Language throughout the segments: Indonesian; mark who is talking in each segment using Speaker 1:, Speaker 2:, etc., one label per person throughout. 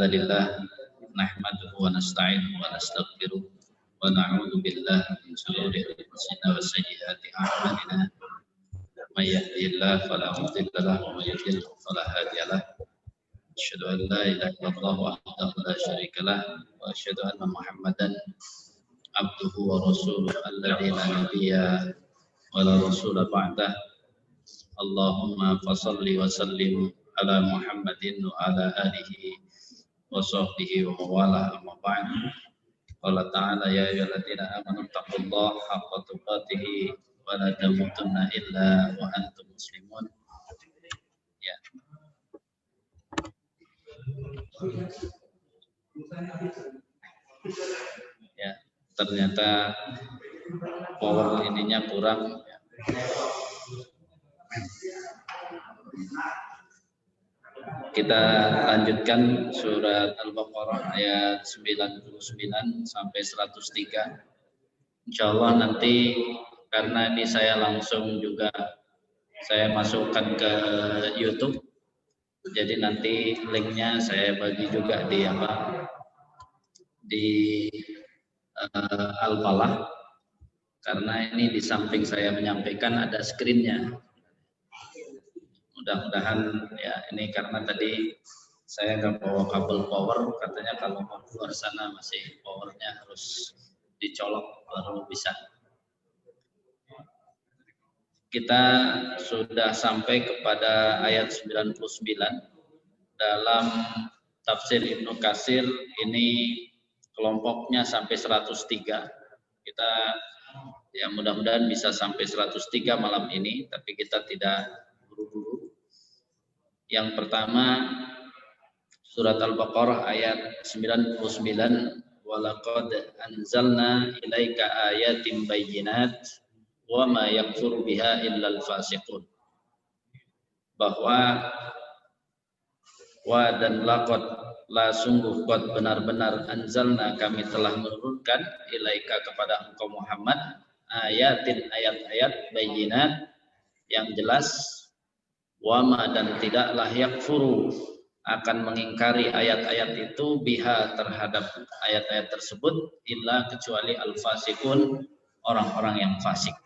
Speaker 1: Alhamdulillah nahmaduhu wa nasta'inuhu wa nastaghfiruh wa na'udzu billahi min shururi anfusina wa sayyiati a'malina. May yahdihillahu fala mudilla lahu wa may yudlil fala hadiya lahu. Asyhadu an la ilaha illallah wahdahu la syarika lah wa asyhadu anna Muhammadan abduhu wa rasuluhu alladzi la nabiyya wa la rasula ba'dah. Allahumma fashalli wa sallim ala Muhammadin wa ala alihi wa sahbihi wa mawalah amma ba'd. Qala ta'ala ya ayyuhalladzina amanu taqullaha haqqa tuqatih wa la tamutunna illa wa antum muslimun. Ya. Ya, ternyata power ininya kurang. Kita lanjutkan surat Al-Baqarah ayat 99 sampai 103. Insyaallah nanti karena ini saya langsung juga saya masukkan ke YouTube. Jadi nanti linknya saya bagi juga di Al-Falah. Karena ini di samping saya menyampaikan ada screen-nya. Mudah-mudahan ya ini karena tadi saya nggak bawa kabel power, katanya kalau mau keluar sana masih powernya harus dicolok baru bisa. Kita sudah sampai kepada ayat 99 dalam tafsir Ibnu Katsir, ini kelompoknya sampai 103. Kita ya mudah-mudahan bisa sampai 103 malam ini, tapi kita tidak buru-buru. Yang pertama surat Al-Baqarah ayat 99, walaqad anzalna ilaika ayatin bayyinat wa ma yakfuru biha illal fasiqun. Bahwa wa dan laqad la sungguh qad benar-benar anzalna kami telah menurunkan ilaika kepada engkau Muhammad ayatin ayat-ayat bayyinat yang jelas, wama dan tidaklah yakfuru akan mengingkari ayat-ayat itu biha terhadap ayat-ayat tersebut illa kecuali al-fasikun, orang-orang yang fasik.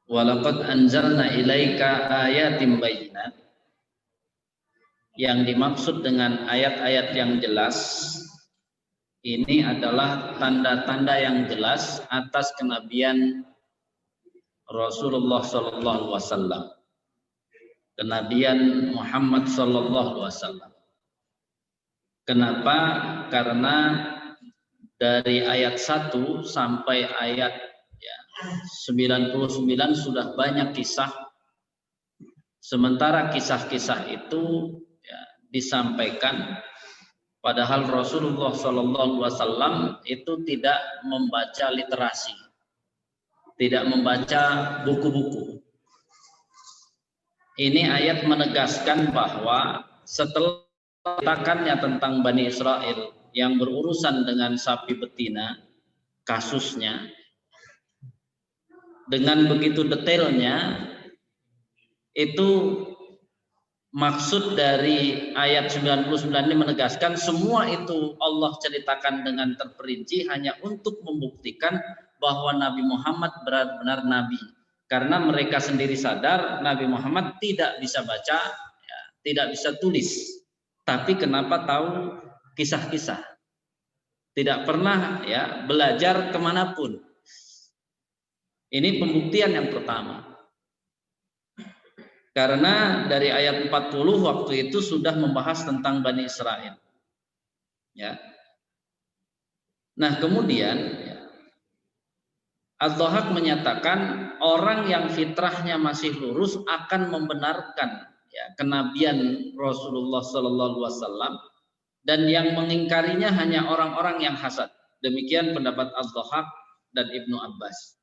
Speaker 1: Walaqad anzalna ilaika ayatin bayyinat, yang dimaksud dengan ayat-ayat yang jelas ini adalah tanda-tanda yang jelas atas kenabian Rasulullah sallallahu alaihi wasallam, kenabian Muhammad sallallahu alaihi wasallam. Kenapa? Karena dari ayat 1 sampai ayat 99 sudah banyak kisah. Sementara kisah-kisah itu disampaikan padahal Rasulullah sallallahu alaihi wasallam itu tidak membaca literasi, tidak membaca buku-buku. Ini ayat menegaskan bahwa setelah ceritakannya tentang Bani Israel yang berurusan dengan sapi betina, kasusnya dengan begitu detailnya, itu maksud dari ayat 99 ini menegaskan semua itu Allah ceritakan dengan terperinci hanya untuk membuktikan bahwa Nabi Muhammad benar-benar Nabi. Karena mereka sendiri sadar Nabi Muhammad tidak bisa baca, tidak bisa tulis. Tapi kenapa tahu kisah-kisah? Tidak pernah belajar kemanapun. Ini pembuktian yang pertama. Karena dari ayat 40 waktu itu sudah membahas tentang Bani Israel. Ya. Nah kemudian Az-Dhahak menyatakan orang yang fitrahnya masih lurus akan membenarkan kenabian Rasulullah sallallahu alaihi wasallam, dan yang mengingkarinya hanya orang-orang yang hasad. Demikian pendapat Az-Dhahak dan Ibnu Abbas.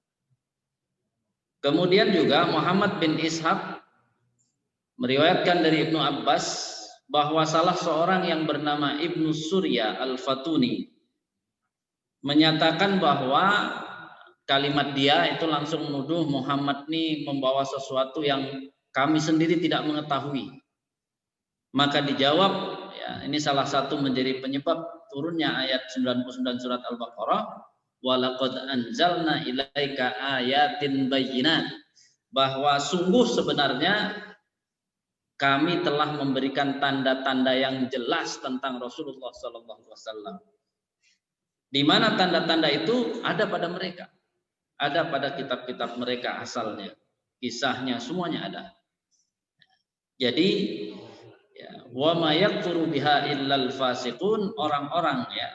Speaker 1: Kemudian juga Muhammad bin Ishaq meriwayatkan dari Ibnu Abbas bahwa salah seorang yang bernama Ibnu Surya Al-Fatuni menyatakan bahwa kalimat dia itu langsung menuduh Muhammad ini membawa sesuatu yang kami sendiri tidak mengetahui. Maka dijawab, ya, ini salah satu menjadi penyebab turunnya ayat 99 surat Al-Baqarah, walaqad anzalna ilaika ayatin bayyinat, bahwa sungguh sebenarnya kami telah memberikan tanda-tanda yang jelas tentang Rasulullah sallallahu alaihi wasallam. Di mana tanda-tanda itu ada pada mereka, ada pada kitab-kitab mereka asalnya, kisahnya semuanya ada. Jadi ya, wa ma yakfuru biha illal fasiqun, orang-orang ya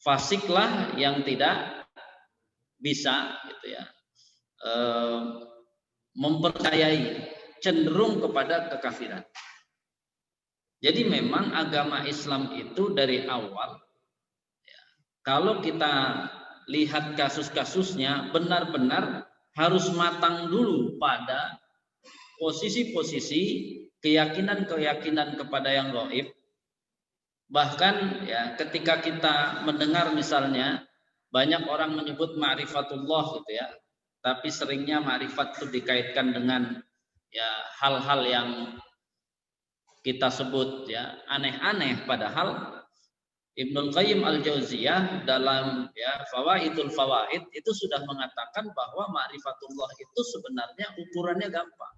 Speaker 1: fasiklah yang tidak bisa gitu ya mempercayai, cenderung kepada kekafiran. Jadi memang agama Islam itu dari awal ya, kalau kita lihat kasus-kasusnya benar-benar harus matang dulu pada posisi-posisi keyakinan-keyakinan kepada yang gaib. Bahkan ya ketika kita mendengar misalnya banyak orang menyebut ma'rifatullah gitu ya, tapi seringnya ma'rifat itu dikaitkan dengan ya hal-hal yang kita sebut ya aneh-aneh, padahal Ibnul Qayyim Al-Jauziyah dalam ya Fawaidul Fawaid itu sudah mengatakan bahwa ma'rifatullah itu sebenarnya ukurannya gampang.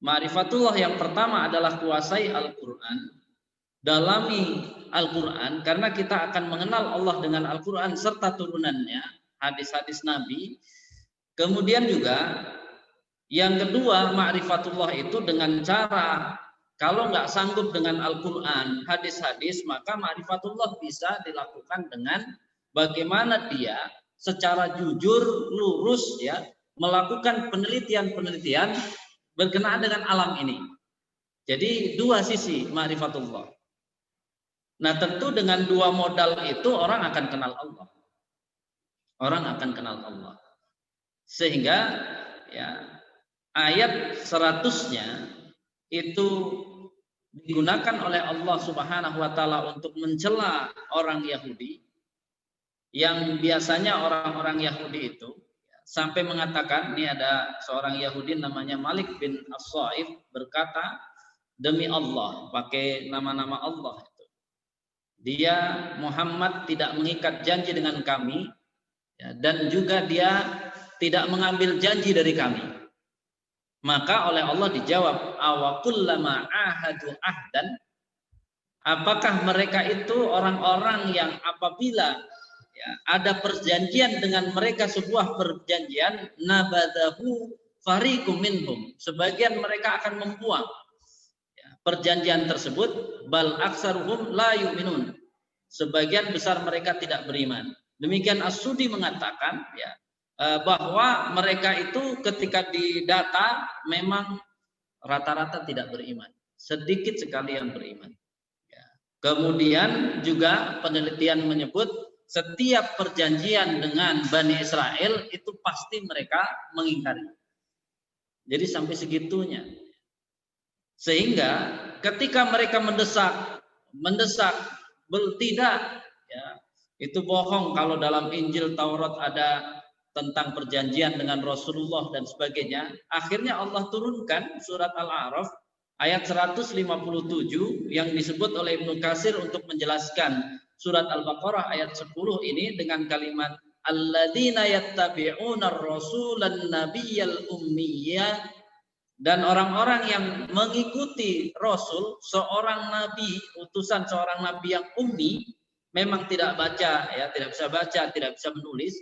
Speaker 1: Ma'rifatullah yang pertama adalah kuasai Al-Qur'an, dalami Al-Quran, karena kita akan mengenal Allah dengan Al-Quran serta turunannya, hadis-hadis Nabi. Kemudian juga yang kedua, ma'rifatullah itu dengan cara, kalau nggak sanggup dengan Al-Quran, hadis-hadis, maka ma'rifatullah bisa dilakukan dengan bagaimana dia secara jujur, lurus ya, melakukan penelitian-penelitian berkenaan dengan alam ini. Jadi dua sisi ma'rifatullah. Nah tentu dengan dua modal itu orang akan kenal Allah. Orang akan kenal Allah. Sehingga ya ayat 100-nya itu digunakan oleh Allah Subhanahu wa taala untuk mencela orang Yahudi, yang biasanya orang-orang Yahudi itu sampai mengatakan, ini ada seorang Yahudi namanya Malik bin As-Saif berkata, demi Allah, pakai nama-nama Allah. Dia Muhammad tidak mengikat janji dengan kami ya, dan juga dia tidak mengambil janji dari kami. Maka oleh Allah dijawab, awakullama ahadu ahdan, apakah mereka itu orang-orang yang apabila ya, ada perjanjian dengan mereka, sebuah perjanjian, nabadahu fariqum minhum, sebagian mereka akan membuang perjanjian tersebut, bal aksaruhum la yu'minun, sebagian besar mereka tidak beriman. Demikian As-Sudi mengatakan ya bahwa mereka itu ketika didata memang rata-rata tidak beriman, sedikit sekali yang beriman ya. Kemudian juga penelitian menyebut setiap perjanjian dengan Bani Israel itu pasti mereka mengingkari. Jadi sampai segitunya. Sehingga ketika mereka mendesak tidak ya, itu bohong kalau dalam Injil Taurat ada tentang perjanjian dengan Rasulullah dan sebagainya. Akhirnya Allah turunkan surat Al-A'raf ayat 157 yang disebut oleh Ibnu Katsir untuk menjelaskan surat Al-Baqarah ayat 10 ini dengan kalimat alladzina yattabi'una ar-rasulan nabiyyal ummiyya, dan orang-orang yang mengikuti Rasul, seorang nabi, utusan seorang nabi yang ummi, memang tidak baca, ya, tidak bisa baca, tidak bisa menulis.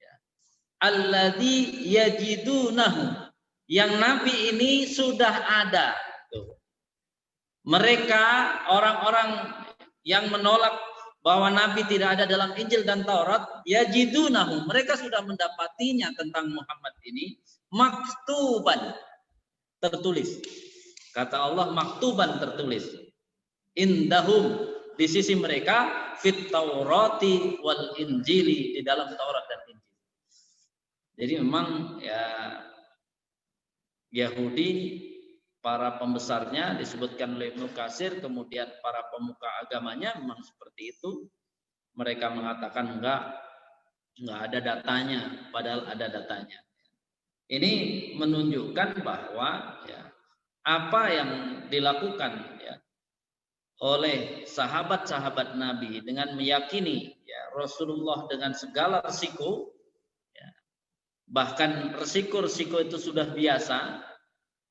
Speaker 1: Ya. Alladzi yajidunahu, yang nabi ini sudah ada. Tuh. Mereka orang-orang yang menolak bahwa nabi tidak ada dalam Injil dan Taurat, yajidunahu, mereka sudah mendapatinya tentang Muhammad ini maktuban, tertulis. Kata Allah maktuban, tertulis. Indahum, di sisi mereka, fit Taurati wal Injili, di dalam Taurat dan Injil. Jadi memang ya Yahudi, para pembesarnya disebutkan oleh Ibnu Katsir, kemudian para pemuka agamanya memang seperti itu. Mereka mengatakan enggak ada datanya, padahal ada datanya. Ini menunjukkan bahwa ya, apa yang dilakukan ya oleh sahabat-sahabat Nabi dengan meyakini ya Rasulullah dengan segala resiko, ya, bahkan resiko-resiko itu sudah biasa,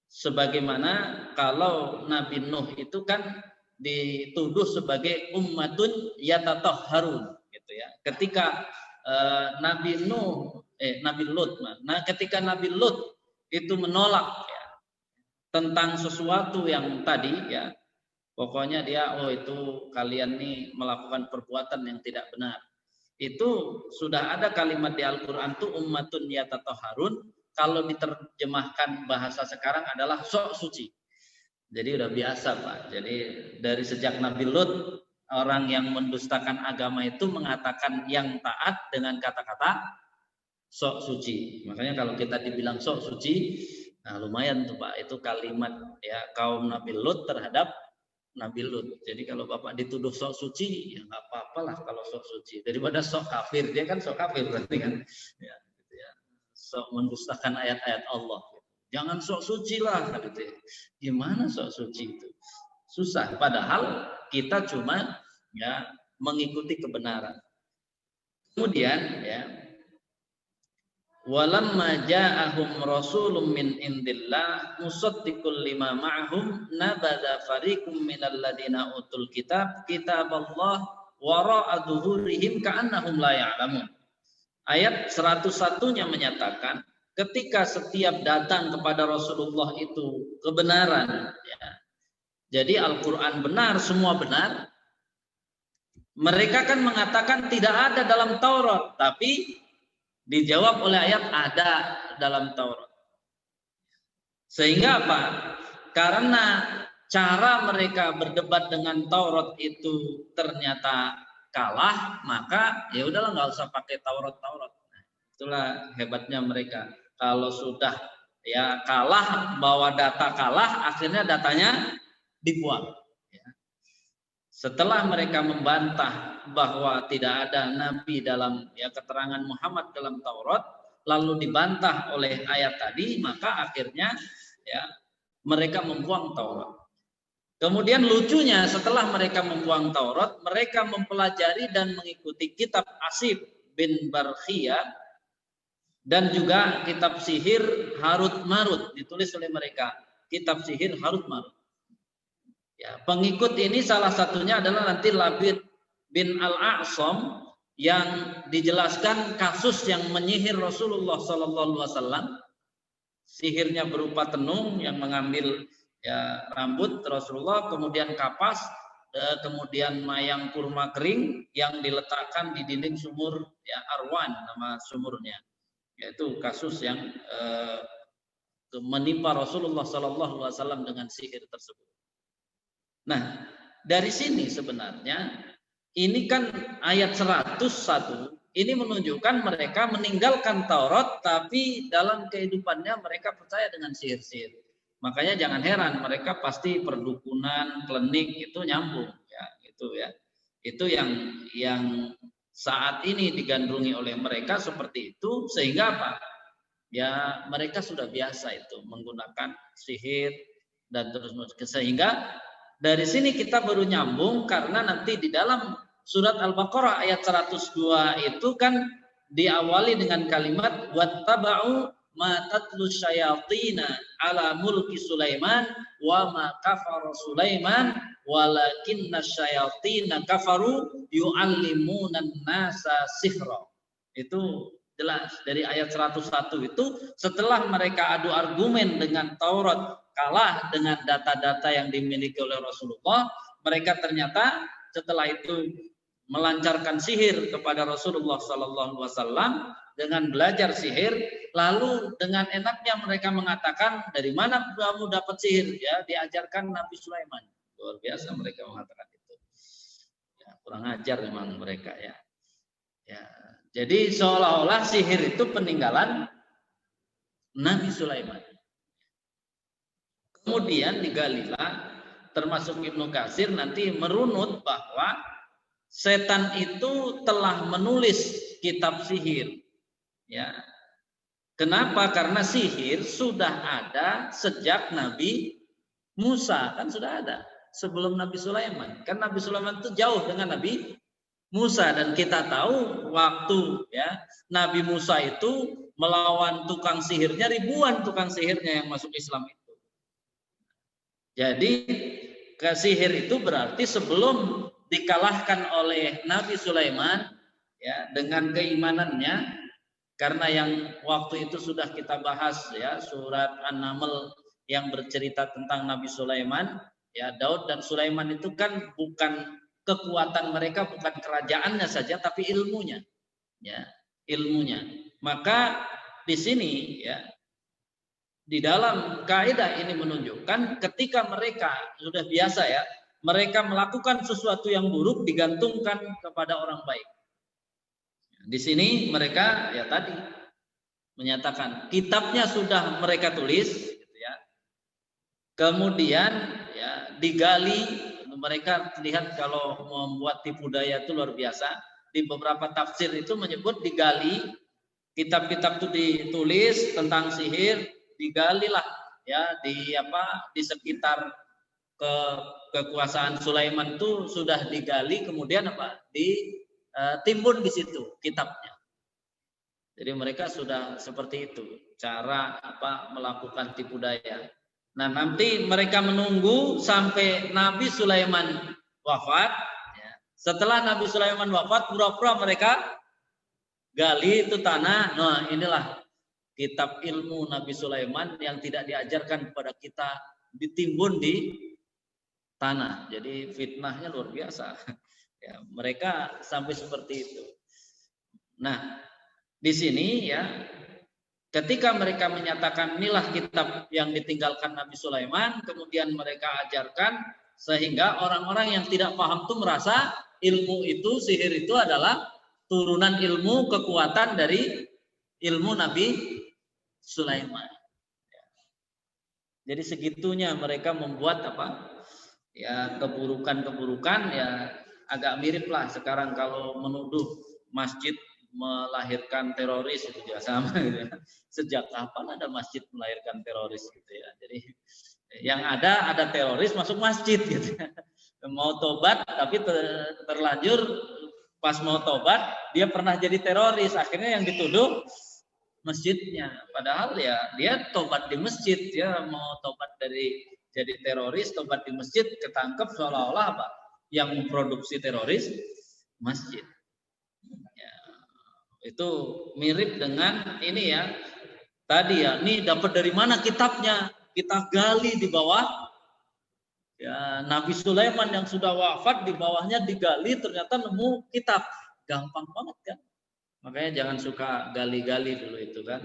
Speaker 1: sebagaimana kalau Nabi Nuh itu kan dituduh sebagai ummatun yatatahharun gitu ya. Ketika Nabi Lut, nah ketika Nabi Lut itu menolak ya, tentang sesuatu yang tadi ya, pokoknya dia itu kalian nih melakukan perbuatan yang tidak benar. Itu sudah ada kalimat di Al-Qur'an tuh ummatun yatatahharun, kalau diterjemahkan bahasa sekarang adalah sok suci. Jadi udah biasa, Pak. Jadi dari sejak Nabi Lut, orang yang mendustakan agama itu mengatakan yang taat dengan kata-kata sok suci. Makanya kalau kita dibilang sok suci, nah lumayan tuh Pak, itu kalimat ya kaum Nabi Lut terhadap Nabi Lut. Jadi kalau Bapak dituduh sok suci, ya nggak apa-apalah kalau sok suci. Daripada sok kafir, dia kan sok kafir berarti kan. Ya, gitu ya. Sok mendustakan ayat-ayat Allah. Jangan sok suci lah gitu ya. Gimana sok suci itu? Susah. Padahal kita cuma ya mengikuti kebenaran. Kemudian ya, walamma ja'ahum rasulun min indillah musaddiqul lima ma'ahum nabadha fariqum minal ladina utul kitaballah wara'a dhuhurihim ka'annahum la ya'lamun. Ayat 101-nya menyatakan ketika setiap datang kepada Rasulullah itu kebenaran ya. Jadi Al-Qur'an benar, semua benar. Mereka kan mengatakan tidak ada dalam Taurat, tapi dijawab oleh ayat ada dalam Taurat. Sehingga apa? Karena cara mereka berdebat dengan Taurat itu ternyata kalah, maka ya udahlah nggak usah pakai Taurat. Nah, itulah hebatnya mereka. Kalau sudah ya kalah, bawa data kalah, akhirnya datanya dibuang. Setelah mereka membantah bahwa tidak ada nabi dalam ya keterangan Muhammad dalam Taurat, lalu dibantah oleh ayat tadi, maka akhirnya ya mereka membuang Taurat. Kemudian lucunya setelah mereka membuang Taurat, mereka mempelajari dan mengikuti kitab Asif bin Barkhiyah dan juga kitab sihir Harut Marut, ditulis oleh mereka. Kitab sihir Harut Marut. Ya, pengikut ini salah satunya adalah nanti Labid bin Al-A'sam yang dijelaskan kasus yang menyihir Rasulullah SAW. Sihirnya berupa tenung yang mengambil ya, rambut Rasulullah, kemudian kapas, kemudian mayang kurma kering yang diletakkan di dinding sumur ya, Arwan nama sumurnya. Yaitu kasus yang menimpa Rasulullah SAW dengan sihir tersebut. Nah, dari sini sebenarnya ini kan ayat 101 ini menunjukkan mereka meninggalkan Taurat tapi dalam kehidupannya mereka percaya dengan sihir-sihir. Makanya jangan heran mereka pasti perdukunan, klinik itu nyambung ya, itu ya. Itu yang saat ini digandrungi oleh mereka seperti itu sehingga apa? Ya, mereka sudah biasa itu menggunakan sihir dan terus sehingga dari sini kita baru nyambung karena nanti di dalam surat Al-Baqarah ayat 102 itu kan diawali dengan kalimat wattaba'u ma tatlu syayatina ala mulki Sulaiman wa ma kafara Sulaiman walakinna syayatina kafaru yu'allimuna an-nasa sihra. Itu jelas dari ayat 101 itu setelah mereka adu argumen dengan Taurat kalah dengan data-data yang dimiliki oleh Rasulullah, mereka ternyata setelah itu melancarkan sihir kepada Rasulullah SAW dengan belajar sihir, lalu dengan enaknya mereka mengatakan dari mana kamu dapat sihir? Ya, diajarkan Nabi Sulaiman. Luar biasa mereka mengatakan itu. Ya, kurang ajar memang mereka ya. Ya, jadi seolah-olah sihir itu peninggalan Nabi Sulaiman. Kemudian di Galilea, termasuk Ibnu Katsir nanti merunut bahwa setan itu telah menulis kitab sihir. Ya. Kenapa? Karena sihir sudah ada sejak Nabi Musa kan sudah ada sebelum Nabi Sulaiman. Kan Nabi Sulaiman itu jauh dengan Nabi Musa, dan kita tahu waktu ya Nabi Musa itu melawan tukang sihirnya, ribuan tukang sihirnya yang masuk Islam itu. Jadi sihir itu berarti sebelum dikalahkan oleh Nabi Sulaiman ya dengan keimanannya, karena yang waktu itu sudah kita bahas ya surat An-Naml yang bercerita tentang Nabi Sulaiman ya, Daud dan Sulaiman itu kan bukan kekuatan mereka, bukan kerajaannya saja, tapi ilmunya ya, ilmunya. Maka di sini ya di dalam kaidah ini menunjukkan ketika mereka sudah biasa ya, mereka melakukan sesuatu yang buruk digantungkan kepada orang baik. Di sini mereka ya tadi menyatakan kitabnya sudah mereka tulis gitu ya. Kemudian ya digali, mereka lihat kalau membuat tipu daya itu luar biasa. Di beberapa tafsir itu menyebut digali, kitab-kitab itu ditulis tentang sihir, digalilah ya di sekitar kekuasaan Sulaiman itu sudah digali, kemudian ditimbun di situ kitabnya. Jadi mereka sudah seperti itu cara melakukan tipu daya. Nah, nanti mereka menunggu sampai Nabi Sulaiman wafat. Ya. Setelah Nabi Sulaiman wafat, pura-pura mereka gali itu tanah. Nah, inilah kitab ilmu Nabi Sulaiman yang tidak diajarkan kepada kita, ditimbun di tanah. Jadi fitnahnya luar biasa. Ya, mereka sampai seperti itu. Nah, di sini ya, ketika mereka menyatakan inilah kitab yang ditinggalkan Nabi Sulaiman, kemudian mereka ajarkan, sehingga orang-orang yang tidak paham itu merasa ilmu itu, sihir itu adalah turunan ilmu kekuatan dari ilmu Nabi Sulaiman. Jadi segitunya mereka membuat ya keburukan-keburukan ya, agak mirip lah sekarang kalau menuduh masjid melahirkan teroris itu juga sama gitu ya. Sejak kapan ada masjid melahirkan teroris gitu ya. Jadi yang ada teroris masuk masjid gitu ya. Mau tobat tapi terlanjur pas mau tobat dia pernah jadi teroris, akhirnya yang dituduh masjidnya. Padahal ya dia tobat di masjid, dia mau tobat dari jadi teroris, tobat di masjid, ketangkep seolah-olah yang memproduksi teroris masjid. Itu mirip dengan ini ya. Tadi ya, ini dapat dari mana kitabnya? Kita gali di bawah. Ya, Nabi Sulaiman yang sudah wafat, di bawahnya digali ternyata nemu kitab. Gampang banget kan? Makanya jangan suka gali-gali dulu itu kan.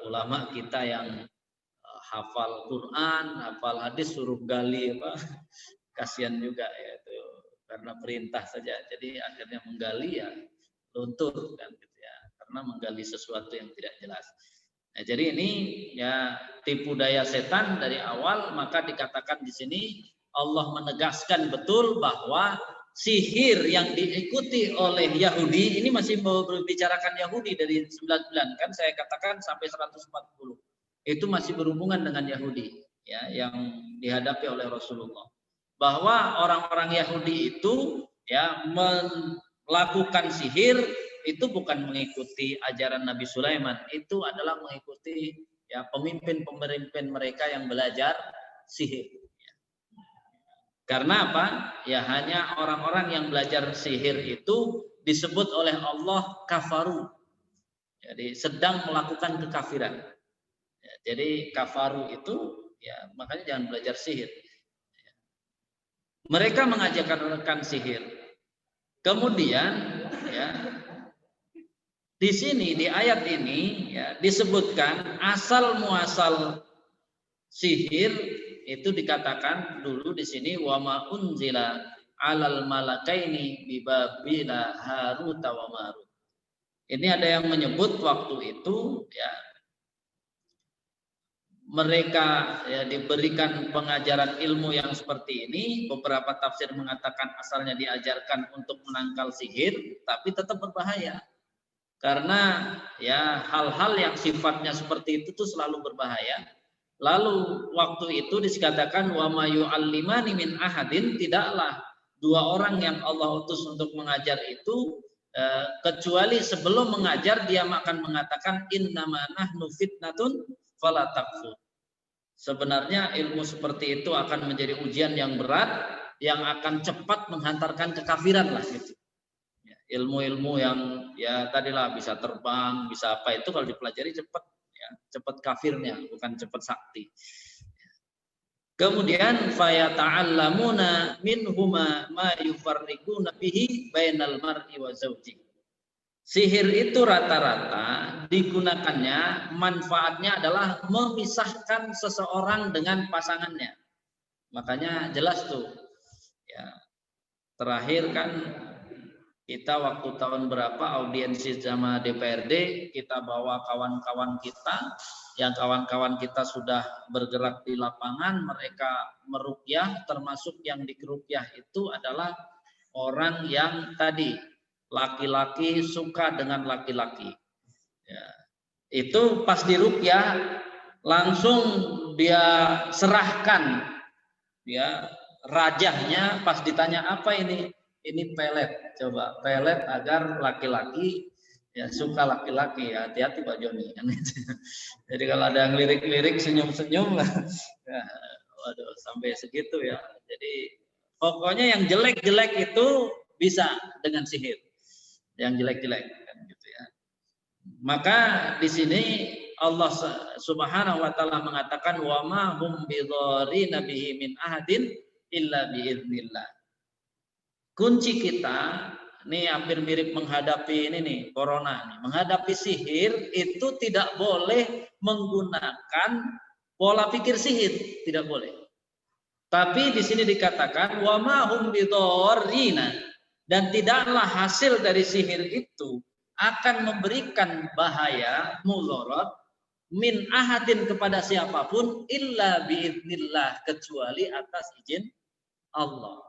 Speaker 1: Ulama kita yang hafal Quran, hafal hadis suruh gali kasihan juga ya itu, karena perintah saja. Jadi akhirnya menggali ya luntur kan gitu ya, karena menggali sesuatu yang tidak jelas. Nah, jadi ini ya tipu daya setan dari awal. Maka dikatakan di sini Allah menegaskan betul bahwa sihir yang diikuti oleh Yahudi, ini masih membicarakan Yahudi dari 9 bulan kan saya katakan sampai 140. Itu masih berhubungan dengan Yahudi ya, yang dihadapi oleh Rasulullah. Bahwa orang-orang Yahudi itu ya melakukan sihir itu bukan mengikuti ajaran Nabi Sulaiman, itu adalah mengikuti ya pemimpin-pemimpin mereka yang belajar sihir. Karena apa? Ya hanya orang-orang yang belajar sihir itu disebut oleh Allah kafaru. Jadi sedang melakukan kekafiran. Ya, jadi kafaru itu ya makanya jangan belajar sihir. Mereka mengajarkan sihir. Kemudian ya di sini di ayat ini ya disebutkan asal muasal sihir itu dikatakan dulu di sini wa ma unzila alal malakaini bi babila Harut wa Marut. Ini ada yang menyebut waktu itu ya mereka ya diberikan pengajaran ilmu yang seperti ini. Beberapa tafsir mengatakan asalnya diajarkan untuk menangkal sihir, tapi tetap berbahaya. Karena ya hal-hal yang sifatnya seperti itu tuh selalu berbahaya. Lalu waktu itu dikatakan wa ma yu'allimani min ahadin, tidaklah dua orang yang Allah utus untuk mengajar itu kecuali sebelum mengajar dia akan mengatakan innama nahnu fitnatun fala takfur. Sebenarnya ilmu seperti itu akan menjadi ujian yang berat yang akan cepat menghantarkan kekafiran lah gitu. Ilmu-ilmu yang ya tadilah bisa terbang, bisa apa itu kalau dipelajari cepat ya, cepat kafirnya bukan cepat sakti. Kemudian fayata'allamuna minhuma ma yufarriquna bihi bainal mar'i wa zawji. Sihir itu rata-rata digunakannya manfaatnya adalah memisahkan seseorang dengan pasangannya. Makanya jelas tuh. Ya. Terakhir kan kita waktu tahun berapa audiensi sama DPRD, kita bawa kawan-kawan kita, yang kawan-kawan kita sudah bergerak di lapangan, mereka meruqyah, termasuk yang dikeruqyah itu adalah orang yang tadi laki-laki suka dengan laki-laki. Ya. Itu pas diruqyah langsung dia serahkan, ya rajahnya pas ditanya apa ini? Ini pelet, coba pelet agar laki-laki ya suka laki-laki ya, hati-hati Pak Joni. Jadi kalau ada yang lirik-lirik senyum-senyum lah, ya, waduh sampai segitu ya. Jadi pokoknya yang jelek-jelek itu bisa dengan sihir, yang jelek-jelek kan gitu ya. Maka di sini Allah Subhanahu Wa Taala mengatakan wa ma hum bidzarina bihi min ahadin illa biiznillah. Kunci kita, nih hampir mirip menghadapi ini nih, corona nih. Menghadapi sihir itu tidak boleh menggunakan pola pikir sihir, tidak boleh. Tapi di sini dikatakan wa ma hum bidzarrina, dan tidaklah hasil dari sihir itu akan memberikan bahaya mudarat min ahadin kepada siapapun illa biiznillah, kecuali atas izin Allah.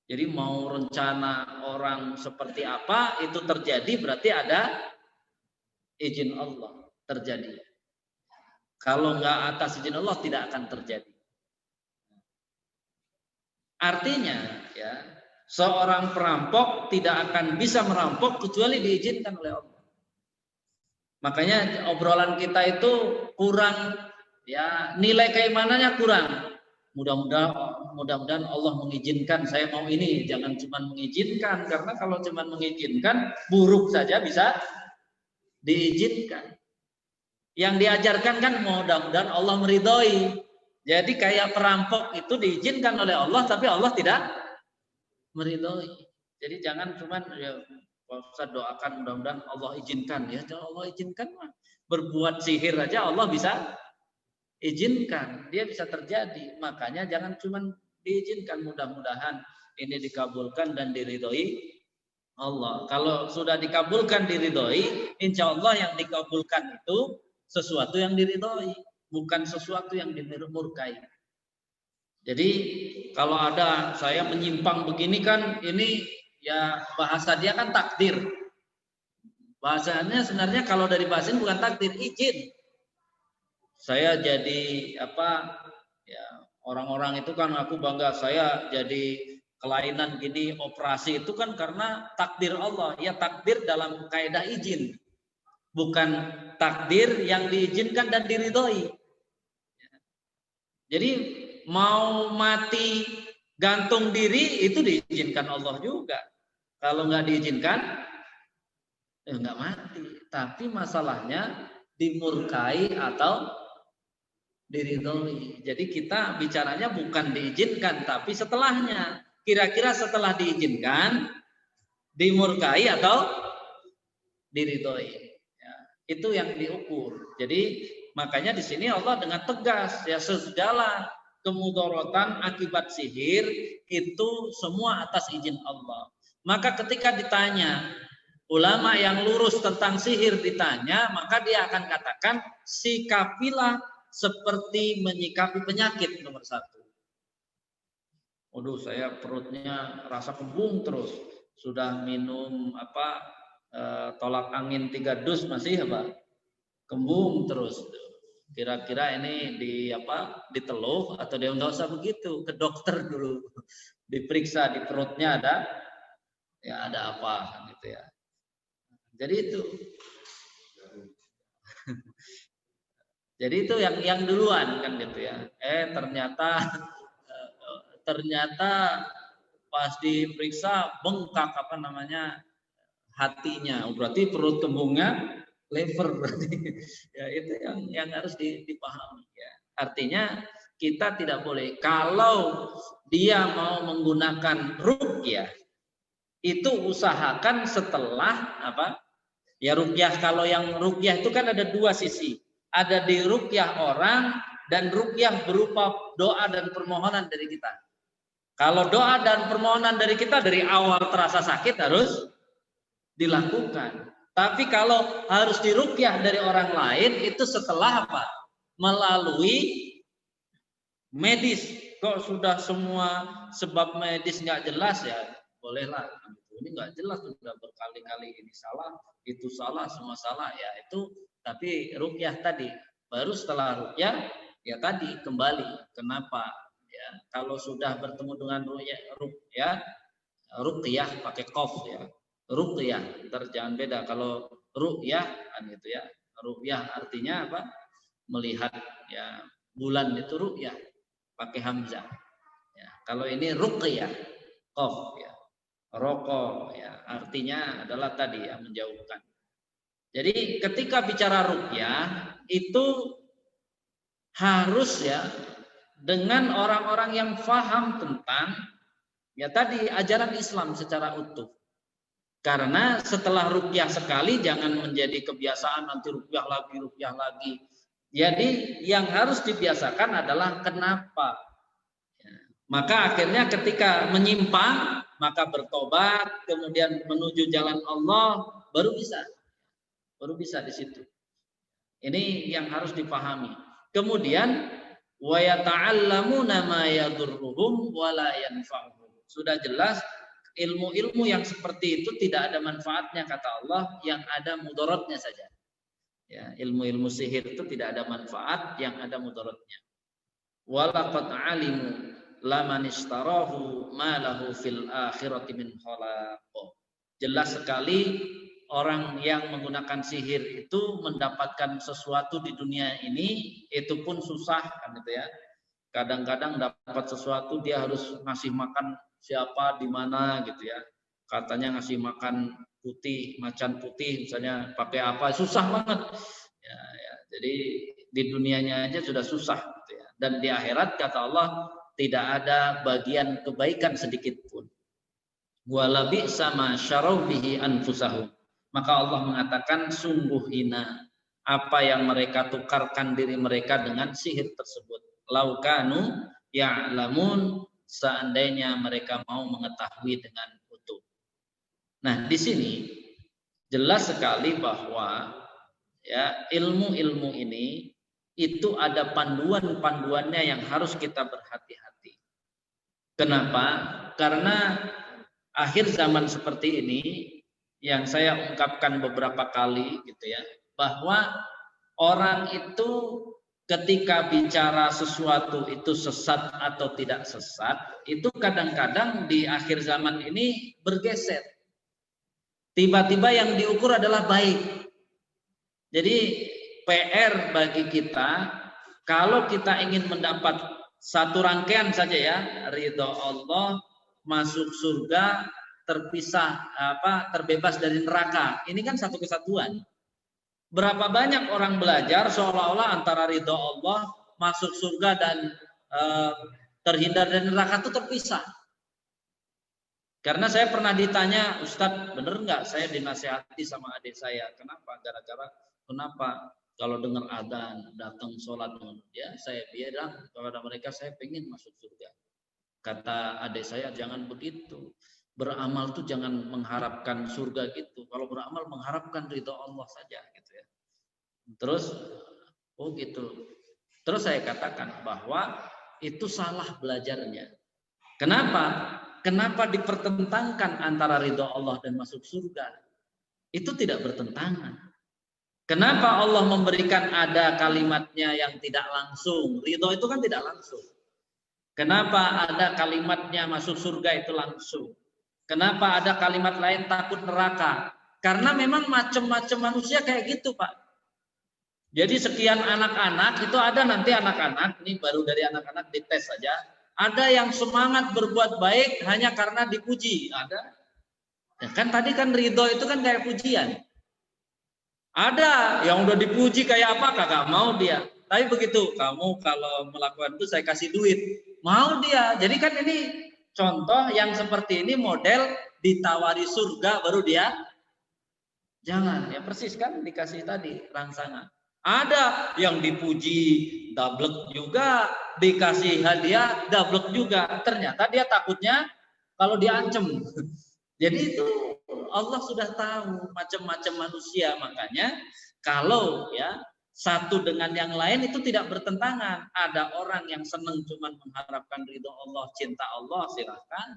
Speaker 1: Jadi mau rencana orang seperti apa itu terjadi berarti ada izin Allah terjadi. Kalau nggak atas izin Allah tidak akan terjadi. Artinya ya seorang perampok tidak akan bisa merampok kecuali diizinkan oleh Allah. Makanya obrolan kita itu kurang ya, nilai keimanannya kurang. Mudah-mudahan Allah mengizinkan saya mau ini, jangan cuma mengizinkan, karena kalau cuma mengizinkan buruk saja bisa diizinkan. Yang diajarkan kan mudah-mudahan Allah meridhoi. Jadi kayak perampok itu diizinkan oleh Allah tapi Allah tidak meridhoi. Jadi jangan cuma ya Ustaz doakan mudah-mudahan Allah izinkan ya, kalau Allah izinkan mah berbuat sihir aja Allah bisa izinkan, dia bisa terjadi. Makanya jangan cuma diizinkan, mudah-mudahan ini dikabulkan dan diridhoi Allah. Kalau sudah dikabulkan diridhoi, insya Allah yang dikabulkan itu sesuatu yang diridhoi, bukan sesuatu yang dimurkai. Jadi kalau ada saya menyimpang begini kan, ini ya bahasa dia kan takdir. Bahasanya sebenarnya kalau dari bahasa ini bukan takdir, izin. Saya jadi apa ya, orang-orang itu kan aku bangga saya jadi kelainan gini operasi itu kan karena takdir Allah. Ya takdir dalam kaidah izin, bukan takdir yang diizinkan dan diridhoi. Jadi mau mati gantung diri itu diizinkan Allah juga. Kalau nggak diizinkan ya nggak mati. Tapi masalahnya dimurkai atau diridhoi. Jadi kita bicaranya bukan diizinkan tapi setelahnya. Kira-kira setelah diizinkan dimurkai atau diridhoi. Ya, itu yang diukur. Jadi makanya di sini Allah dengan tegas ya, segala kemudaratan akibat sihir itu semua atas izin Allah. Maka ketika ditanya ulama yang lurus tentang sihir ditanya, maka dia akan katakan sikapilah seperti menyikapi penyakit nomor 1. Waduh, saya perutnya rasa kembung terus. Sudah minum tolak angin 3 dus masih apa? Kembung terus. Kira-kira ini diteluh atau dia nggak usah begitu, ke dokter dulu, diperiksa di perutnya ada apa gitu ya. Jadi itu yang duluan kan gitu ya. Ternyata pas diperiksa bengkak hatinya. Berarti perut kembungnya lever berarti. Ya itu yang harus dipahami ya. Artinya kita tidak boleh kalau dia mau menggunakan ruqyah itu usahakan setelah ya ruqyah. Kalau yang ruqyah itu kan ada dua sisi. Ada di ruqyah orang dan ruqyah berupa doa dan permohonan dari kita. Kalau doa dan permohonan dari kita dari awal terasa sakit harus dilakukan. Tapi kalau harus diruqyah dari orang lain itu setelah melalui medis. Kok sudah semua sebab medis nggak jelas ya bolehlah. Ini nggak jelas sudah berkali-kali ini salah, itu salah, semua salah ya itu. Tapi ruqyah tadi baru setelah ruqyah ya tadi kembali. Kenapa? Ya kalau sudah bertemu dengan ruqyah pakai qaf ya. Ruqyah, jangan beda kalau ruqyah kan gitu ya. Ruqyah artinya apa? Melihat ya bulan itu ruqyah pakai hamzah. Ya, kalau ini ruqyah qaf ya. Roko ya artinya adalah tadi ya menjauhkan. Jadi ketika bicara ruqyah itu harus ya dengan orang-orang yang faham tentang ya tadi ajaran Islam secara utuh. Karena setelah ruqyah sekali jangan menjadi kebiasaan nanti ruqyah lagi. Jadi yang harus dibiasakan adalah kenapa. Ya. Maka akhirnya ketika menyimpang maka bertobat kemudian menuju jalan Allah baru bisa di situ. Ini yang harus dipahami. Kemudian wa yata'allamuna ma yadurruhum wa la yanfa'uhum. Sudah jelas ilmu-ilmu yang seperti itu tidak ada manfaatnya kata Allah, yang ada mudaratnya saja. Ya, ilmu-ilmu sihir itu tidak ada manfaat, yang ada mudaratnya. Walaqad alimu laman ishtarahu ma lahu fil akhirati min khalaq. Jelas sekali orang yang menggunakan sihir itu mendapatkan sesuatu di dunia ini itu pun susah kan gitu ya. Kadang-kadang dapat sesuatu dia harus ngasih makan siapa di mana gitu ya. Katanya ngasih makan macan putih misalnya pakai apa susah banget. Ya. Jadi di dunianya aja sudah susah gitu ya. Dan di akhirat kata Allah tidak ada bagian kebaikan sedikit pun. Walabi sama syarau bihi anfusahum. Maka Allah mengatakan sungguh hina apa yang mereka tukarkan diri mereka dengan sihir tersebut. Laukanu ya'lamun, seandainya mereka mau mengetahui dengan utuh. Nah, di sini jelas sekali bahwa ya ilmu-ilmu ini itu ada panduan-panduannya yang harus kita berhati-hati. Kenapa? Karena akhir zaman seperti ini yang saya ungkapkan beberapa kali gitu ya, bahwa orang itu ketika bicara sesuatu itu sesat atau tidak sesat, itu kadang-kadang di akhir zaman ini bergeser. Tiba-tiba yang diukur adalah baik. Jadi PR bagi kita, kalau kita ingin mendapat satu rangkaian saja ya, ridho Allah, masuk surga, terbebas dari neraka. Ini kan satu kesatuan. Berapa banyak orang belajar seolah-olah antara ridho Allah, masuk surga dan terhindar dari neraka itu terpisah. Karena saya pernah ditanya, Ustadz, bener nggak saya dinasehati sama adik saya? Kenapa? Kenapa kalau dengar adzan datang sholat ya saya bilang kepada mereka saya pengen masuk surga. Kata adik saya jangan begitu, beramal tuh jangan mengharapkan surga gitu. Kalau beramal mengharapkan ridho Allah saja gitu ya. Terus gitu. Terus saya katakan bahwa itu salah belajarnya. Kenapa dipertentangkan antara ridho Allah dan masuk surga? Itu tidak bertentangan. Kenapa Allah memberikan ada kalimatnya yang tidak langsung? Ridho itu kan tidak langsung. Kenapa ada kalimatnya masuk surga itu langsung? Kenapa ada kalimat lain takut neraka? Karena memang macam-macam manusia kayak gitu, Pak. Jadi sekian anak-anak, itu ada nanti anak-anak, ini baru dari anak-anak dites saja. Ada yang semangat berbuat baik hanya karena dipuji. Ada. Ya kan tadi kan ridho itu kan kayak pujian. Ada yang udah dipuji kayak apa, kagak mau dia. Tapi begitu, kamu kalau melakukan itu saya kasih duit. Mau dia. Jadi kan ini contoh yang seperti ini model ditawari surga baru dia jangan. Ya persis kan dikasih tadi rangsangan. Ada yang dipuji dablek juga, dikasih hadiah dablek juga. Ternyata dia takutnya kalau diancem. Jadi itu Allah sudah tahu macam-macam manusia, makanya kalau ya satu dengan yang lain itu tidak bertentangan. Ada orang yang senang cuma mengharapkan ridho Allah, cinta Allah, silakan.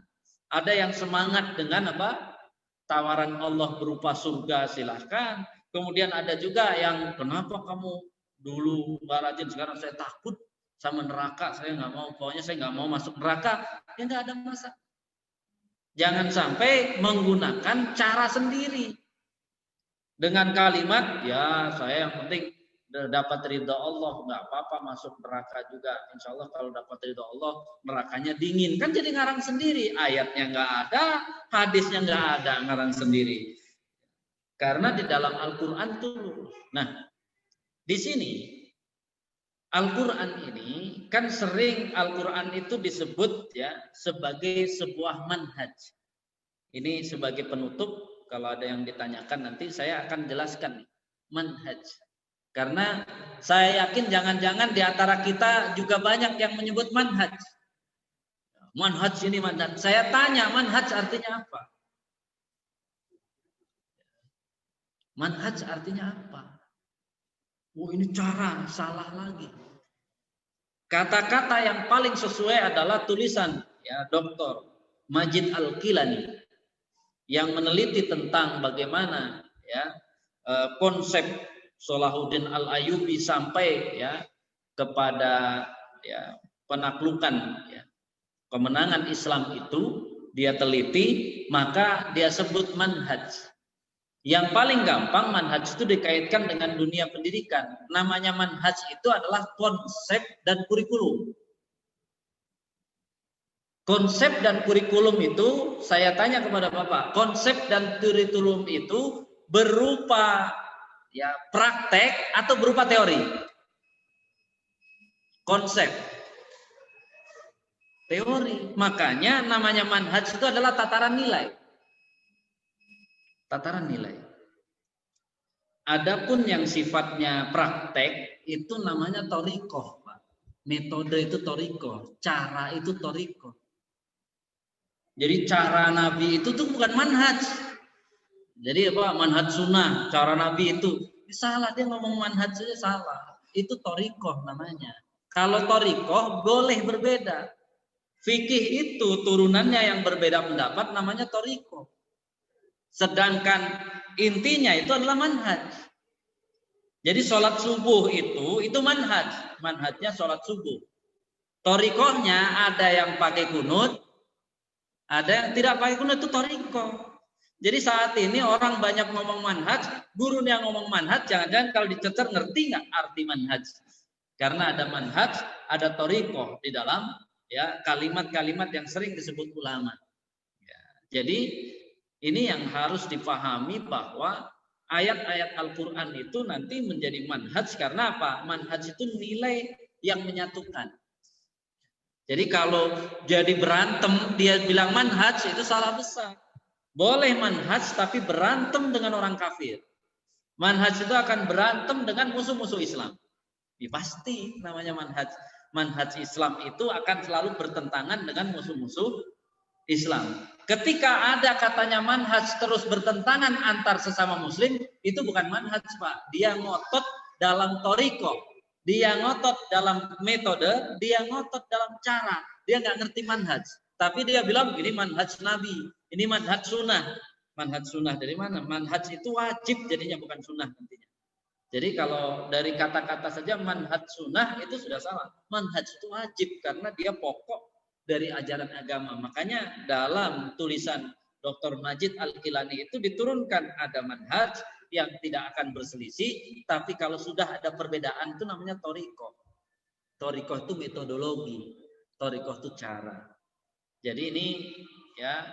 Speaker 1: Ada yang semangat dengan apa? Tawaran Allah berupa surga, silahkan. Kemudian ada juga yang kenapa kamu dulu nggak rajin, sekarang saya takut sama neraka, saya nggak mau, pokoknya saya nggak mau masuk neraka. Ya nggak ada masalah. Jangan sampai menggunakan cara sendiri dengan kalimat ya saya yang penting dapat ridha Allah, nggak apa-apa masuk neraka juga. Insya Allah kalau dapat ridha Allah nerakanya dingin, kan jadi ngarang sendiri. Ayatnya nggak ada, hadisnya nggak ada, ngarang sendiri. Karena di dalam Al-Quran tuh, nah di sini Al-Quran ini kan sering Al-Quran itu disebut ya sebagai sebuah manhaj. Ini sebagai penutup, kalau ada yang ditanyakan nanti saya akan jelaskan manhaj. Karena saya yakin jangan-jangan di antara kita juga banyak yang menyebut manhaj. Manhaj ini manhaj. Saya tanya manhaj artinya apa? Manhaj artinya apa? Oh ini cara, salah lagi. Kata-kata yang paling sesuai adalah tulisan ya Dr. Majid Al-Kilani yang meneliti tentang bagaimana ya konsep Salahuddin Al-Ayyubi sampai ya kepada ya penaklukan ya kemenangan Islam itu dia teliti, maka dia sebut manhaj. Yang paling gampang manhaj itu dikaitkan dengan dunia pendidikan. Namanya manhaj itu adalah konsep dan kurikulum. Konsep dan kurikulum itu, saya tanya kepada Bapak, konsep dan kurikulum itu berupa ya praktek atau berupa teori? Konsep. Teori. Makanya namanya manhaj itu adalah tataran nilai. Tataran nilai. Adapun yang sifatnya praktek itu namanya thoriqoh, Pak. Metode itu thoriqoh, cara itu thoriqoh. Jadi cara Nabi itu tuh bukan manhaj. Jadi apa? Manhaj sunnah, cara Nabi itu salah, dia ngomong manhaj saja salah. Itu thoriqoh namanya. Kalau thoriqoh boleh berbeda. Fikih itu turunannya yang berbeda pendapat namanya thoriqoh. Sedangkan intinya itu adalah manhaj. Jadi sholat subuh itu manhaj. Manhajnya sholat subuh. Thoriqohnya ada yang pakai kunut, ada yang tidak pakai kunut, itu thoriqoh. Jadi saat ini orang banyak ngomong manhaj, guru yang ngomong manhaj, jangan-jangan kalau dicecer ngerti nggak arti manhaj? Karena ada manhaj, ada thoriqoh di dalam ya kalimat-kalimat yang sering disebut ulama. Ya, jadi ini yang harus dipahami bahwa ayat-ayat Al-Quran itu nanti menjadi manhaj karena apa? Manhaj itu nilai yang menyatukan. Jadi kalau jadi berantem dia bilang manhaj itu salah besar. Boleh manhaj tapi berantem dengan orang kafir. Manhaj itu akan berantem dengan musuh-musuh Islam. Ya, pasti namanya manhaj. Manhaj Islam itu akan selalu bertentangan dengan musuh-musuh Islam. Ketika ada katanya manhaj terus bertentangan antar sesama muslim, itu bukan manhaj, Pak. Dia ngotot dalam thoriqoh, dia ngotot dalam metode, dia ngotot dalam cara. Dia nggak ngerti manhaj. Tapi dia bilang ini manhaj Nabi, ini manhaj sunnah. Manhaj sunnah dari mana? Manhaj itu wajib jadinya, bukan sunnah nantinya. Jadi kalau dari kata-kata saja manhaj sunnah itu sudah salah. Manhaj itu wajib karena dia pokok dari ajaran agama. Makanya dalam tulisan Dr. Majid Al-Kilani itu diturunkan ada manhaj yang tidak akan berselisih, tapi kalau sudah ada perbedaan itu namanya torikoh. Torikoh itu metodologi, torikoh itu cara. Jadi ini ya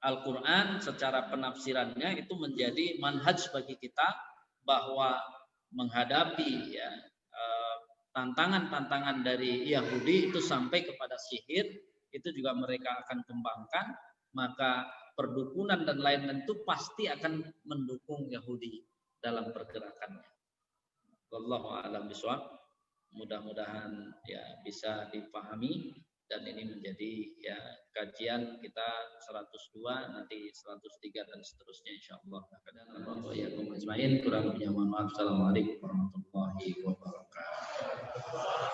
Speaker 1: Al-Quran secara penafsirannya itu menjadi manhaj bagi kita bahwa menghadapi ya tantangan-tantangan dari Yahudi itu sampai kepada sihir itu juga mereka akan kembangkan, maka perdukunan dan lain-lain itu pasti akan mendukung Yahudi dalam pergerakannya. Wallahu a'lam bishawab. Mudah-mudahan ya bisa dipahami dan ini menjadi ya kajian kita 102 nanti 103 dan seterusnya insyaallah. Kurang lebihnya mohon maaf. Assalamualaikum warahmatullahi wabarakatuh.